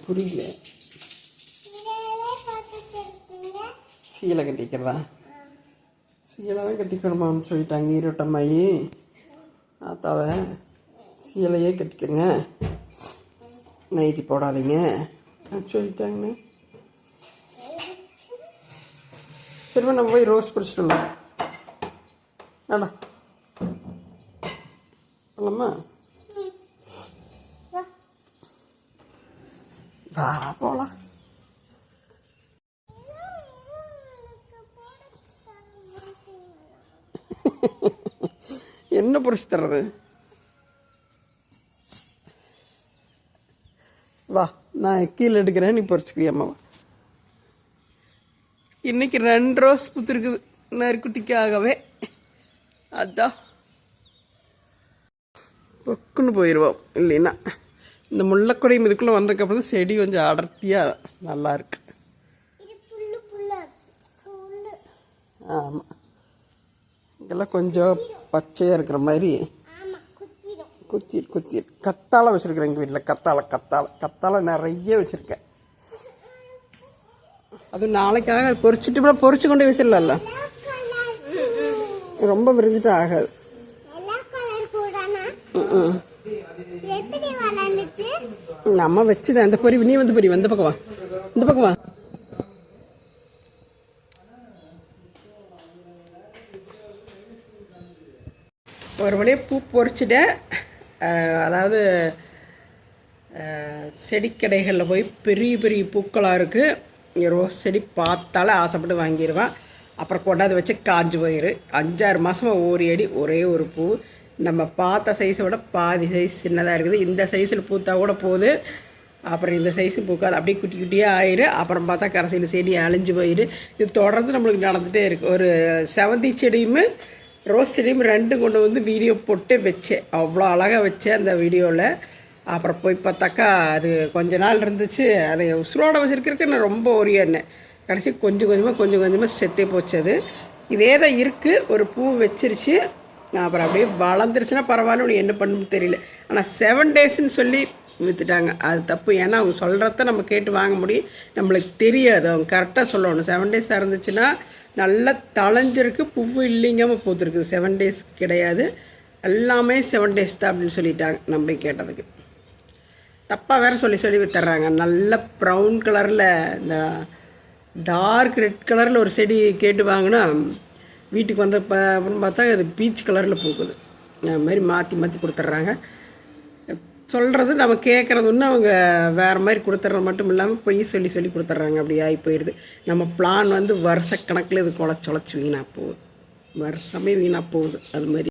புரியல. சீலை கட்டிக்கிறதா? சீலை தான் கட்டிக்கணுமான்னு சொல்லிட்டாங்க ஈரோட்டம்மாயி. ஆத்தாவை சீலையே கட்டிக்கோங்க, நைட்டி போடாதீங்க சொல்லிட்டாங்கண்ணே. சரிவா, நம்ம போய் ரோஸ் பிடிச்சிடலாம். ஆடா போலாமா? வா போகலாம். என்ன பொறிச்சு தர்றது? வா, நான் கீழே எடுக்கிறேன், நீ பொறிச்சுக்குவியம்மாவா. இன்னைக்கு 2 ரோஸ் பூத்துருக்குது நறுக்குட்டிக்காகவே. அதான் பொக்குன்னு போயிடுவோம். இல்லைன்னா இந்த முல்லைக்கொடி இதுக்குள்ளே வந்ததுக்கப்புறம் தான் செடி கொஞ்சம் அடர்த்தியாக நல்லா இருக்கு. ஆமாம், இதெல்லாம் கொஞ்சம் பச்சையாக இருக்கிற மாதிரி குத்தி கத்தாழை வச்சுருக்கிறேன் எங்கள் வீட்டில். கத்தாழை நிறைய வச்சுருக்கேன். அது நாளைக்காக பொறிச்சிட்டு கூட பொறிச்சு கொண்டு வச்சிடலாம்ல, ரொம்ப விரிஞ்சிட்டு ஆகாது. நம்ம வச்சுதான் இந்த பொறி. நீ வந்து பொறி, இந்த பக்கம் வா, இந்த பக்கம் வா. ஒரு வழியாக பூ பொறிச்சிட்டேன். அதாவது செடிக்கடைகளில் போய் பெரிய பெரிய பூக்களாக இருக்குது. ரோஸ் செடி பார்த்தாலே ஆசைப்பட்டு வாங்கிடுவேன். அப்புறம் கொண்டாந்து வச்சு காஞ்சு போயிரு. 5-6 மாதமாக ஒரு அடி ஒரே ஒரு பூ. நம்ம பார்த்த சைஸை விட பாதி சைஸ் சின்னதாக இருக்குது. இந்த சைஸில் பூத்தா கூட போகுது, அப்புறம் இந்த சைஸு பூக்காது, அப்படியே குட்டி குட்டியாக ஆயிரு. அப்புறம் பார்த்தா கடைசியில் செடி அழிஞ்சு போயிரு. இது தொடர்ந்து நம்மளுக்கு நடந்துகிட்டே இருக்குது. ஒரு செவந்தி செடியும் ரோஸ் செடியும் 2 கொண்டு வந்து வீடியோ போட்டு வச்சேன். அவ்வளோ அழகாக வச்சேன் அந்த வீடியோவில். அப்புறம் போய் பார்த்தாக்கா அது கொஞ்ச நாள் இருந்துச்சு. அதை உசுரோட வச்சுருக்கிறதுக்கு நான் ரொம்ப ஒரியானேன். கடைசி கொஞ்சம் கொஞ்சமாக செத்தே போச்சு. அது இதே தான் இருக்குது. ஒரு பூ வச்சிருச்சு, அப்புறம் அப்படியே வளர்ந்துருச்சுன்னா பரவாயில்ல, ஒன்று என்ன பண்ணணும்னு தெரியல. ஆனால் 7 டேஸ்ன்னு சொல்லி விற்றுட்டாங்க. அது தப்பு. ஏன்னா அவங்க சொல்கிறத நம்ம கேட்டு வாங்க முடியும், நம்மளுக்கு தெரியாது. அவங்க கரெக்டாக சொல்லணும். 7 டேஸாக இருந்துச்சுன்னா நல்லா தளைஞ்சிருக்கு, பூவு இல்லைங்காமல் பூத்துருக்குது. 7 டேஸ் கிடையாது, எல்லாமே 7 டேஸ் தான் அப்படின்னு சொல்லிட்டாங்க. நம்ம கேட்டதுக்கு தப்பாக வேறு சொல்லி வித்துறாங்க. நல்ல ப்ரௌன் கலரில் இந்த டார்க் ரெட் கலரில் ஒரு செடி கேட்டு வாங்கினா வீட்டுக்கு வந்த அப்புறம் பார்த்தா அது பீச் கலரில் பூக்குது. அது மாதிரி மாற்றி கொடுத்துட்றாங்க. சொல்கிறது நம்ம கேட்குறது ஒன்று, அவங்க வேறு மாதிரி கொடுத்துட்றது மட்டும் இல்லாமல் போய் சொல்லி கொடுத்துட்றாங்க. அப்படி ஆகி போயிடுது. நம்ம பிளான் வந்து வருஷக்கணக்கில் இது குழச்சி வீணாக போகுது, வருஷமே வீணாக போகுது. அது மாதிரி